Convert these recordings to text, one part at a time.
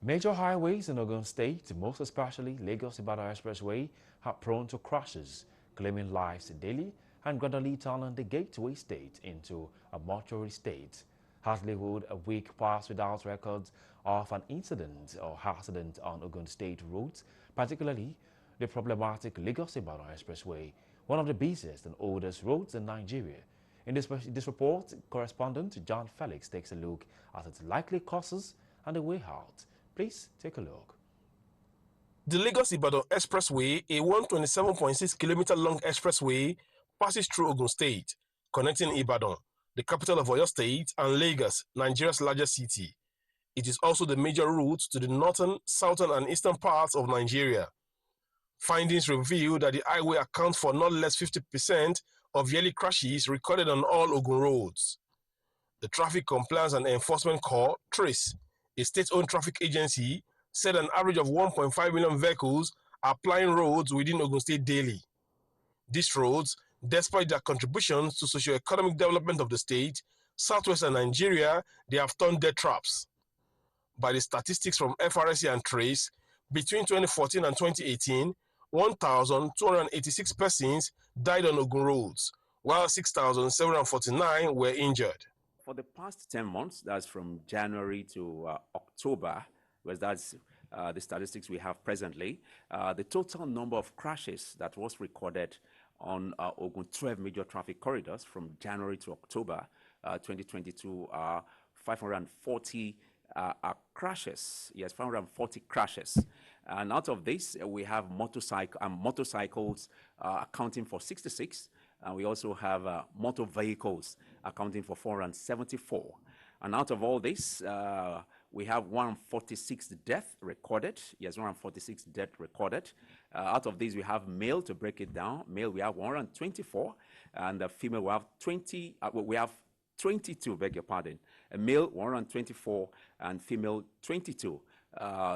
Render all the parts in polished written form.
Major highways in Ogun State, most especially Lagos-Ibadan Expressway, are prone to crashes, claiming lives daily and gradually turning the gateway state into a mortuary state. Hardly would a week pass without records of an incident or accident on Ogun State roads, particularly the problematic Lagos-Ibadan Expressway, one of the busiest and oldest roads in Nigeria. In this report, correspondent John Felix takes a look at its likely causes and the way out. Please take a look. The Lagos-Ibadan Expressway, a 127.6-kilometer long expressway, passes through Ogun State, connecting Ibadan, the capital of Oyo State, and Lagos, Nigeria's largest city. It is also the major route to the northern, southern, and eastern parts of Nigeria. Findings reveal that the highway accounts for not less 50% of yearly crashes recorded on all Ogun roads. The Traffic Compliance and Enforcement Corps, TRACE, a state-owned traffic agency, said an average of 1.5 million vehicles are plying roads within Ogun State daily. These roads, despite their contributions to socio-economic development of the state, southwestern Nigeria, they have turned death traps. By the statistics from FRSC and TRACE, between 2014 and 2018, 1,286 persons died on Ogun roads, while 6,749 were injured. For the past 10 months, that's from January to October, because that's the statistics we have presently, the total number of crashes that was recorded on Ogun 12 major traffic corridors from January to October 2022 are 540 crashes. Yes, 540 crashes. And out of this, we have motorcycles accounting for 66. And we also have motor vehicles accounting for 474. And out of all this, we have 146 deaths recorded. Yes, 146 deaths recorded. Out of these, we have male, to break it down. Male, we have 124. And female, we have 20. We have 22, beg your pardon. A male, 124, and female, 22,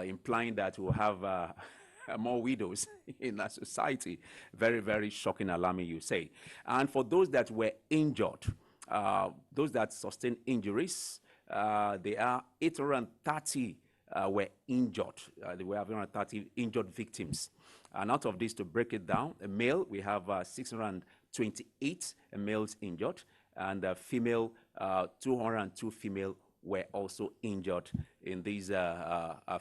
implying that we'll have more widows in our society. Very, very shocking, alarming, you say. And for those that were injured, those that sustained injuries, they are 830 were injured. There were 830 injured victims. And out of this, to break it down, a male, we have 628 males injured, and female, 202 female were also injured in these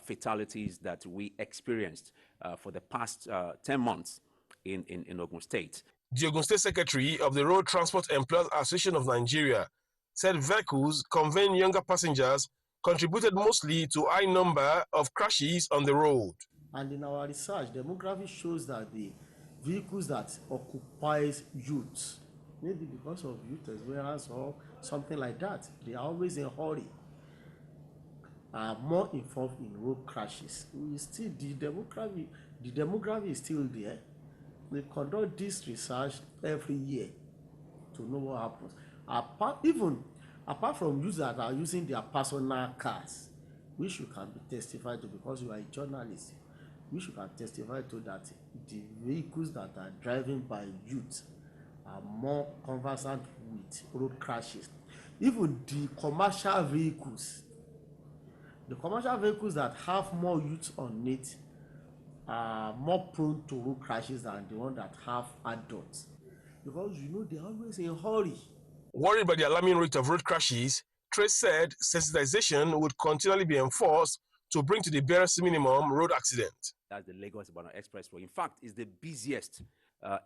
fatalities that we experienced for the past 10 months in Ogun State. The Ogun State Secretary of the Road Transport Employers Association of Nigeria said vehicles conveying younger passengers contributed mostly to a high number of crashes on the road. And in our research, demography shows that the vehicles that occupies youth, maybe because of youth experience or something like that, they are always in a hurry, are more involved in road crashes. We still, the demography is still there. We conduct this research every year to know what happens. Apart from users that are using their personal cars, which you can be testified to because you are a journalist, which you can testify to that the vehicles that are driven by youth are more conversant with road crashes. Even the commercial vehicles that have more youth on it are more prone to road crashes than the ones that have adults, because they're always in a hurry. Worried by the alarming rate of road crashes, Trace said sensitization would continually be enforced to bring to the barest minimum road accident. That's the Lagos-Ibadan Expressway. In fact, it's the busiest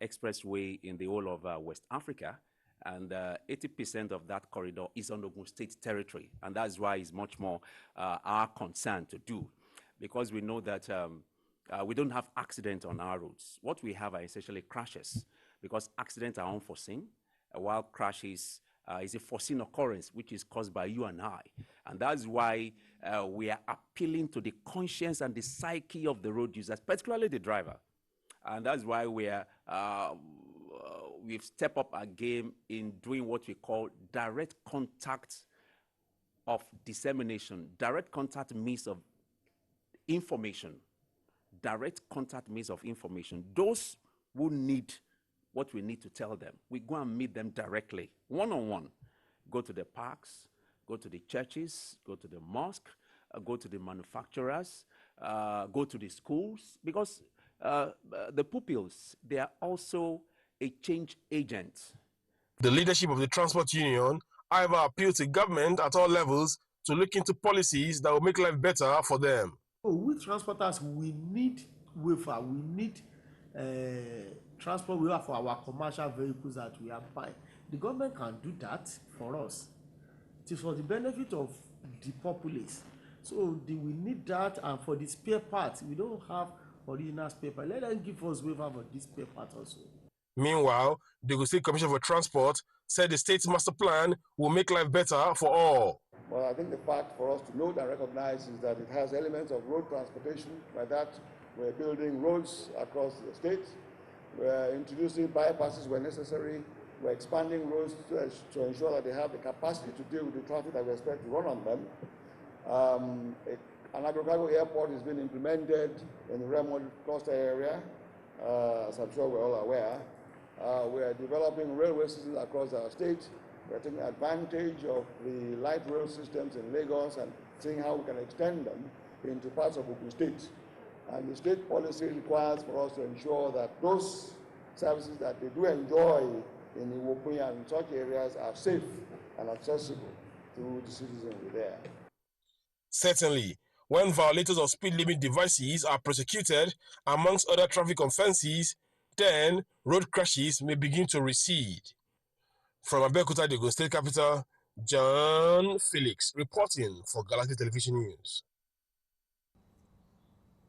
expressway in the whole of West Africa, and 80% of that corridor is on Ogun State territory, and that's why it's much more our concern to do, because we know that we don't have accidents on our roads. What we have are essentially crashes, because accidents are unforeseen, while crashes is a foreseen occurrence, which is caused by you and I. And that's why we are appealing to the conscience and the psyche of the road users, particularly the driver. And that's why we've stepped up our game in doing what we call direct contact of dissemination, direct contact means of information, direct contact means of information. Those who need what we need to tell them, we go and meet them directly, one-on-one. Go to the parks, go to the churches, go to the mosque, go to the manufacturers, go to the schools, because the pupils, they are also a change agent. The leadership of the transport union, however, appealed to government at all levels to look into policies that will make life better for them. So we transporters, we need waiver, we need transport waiver for our commercial vehicles that we are buying. The government can do that for us. It is for the benefit of the populace. So we need that, and for the spare parts, we don't have original spare parts. Let them give us waiver for this spare part also. Meanwhile, the Ogun State Commissioner for Transport said the state's master plan will make life better for all. Well, I think the fact for us to note and recognize is that it has elements of road transportation. By that, we're building roads across the state. We're introducing bypasses where necessary. We're expanding roads to ensure that they have the capacity to deal with the traffic that we expect to run on them. An agro-cargo airport is being implemented in the Redmond cluster area, as I'm sure we're all aware. We are developing railway systems across our state. We're taking advantage of the light rail systems in Lagos and seeing how we can extend them into parts of Ogun State. And the state policy requires for us to ensure that those services that they do enjoy in Ogun and such areas are safe and accessible to the citizens there. Certainly, when violators of speed limit devices are prosecuted, amongst other traffic offences, then road crashes may begin to recede. From Abeokuta, the Ogun State capital, John Felix reporting for Galactic Television News.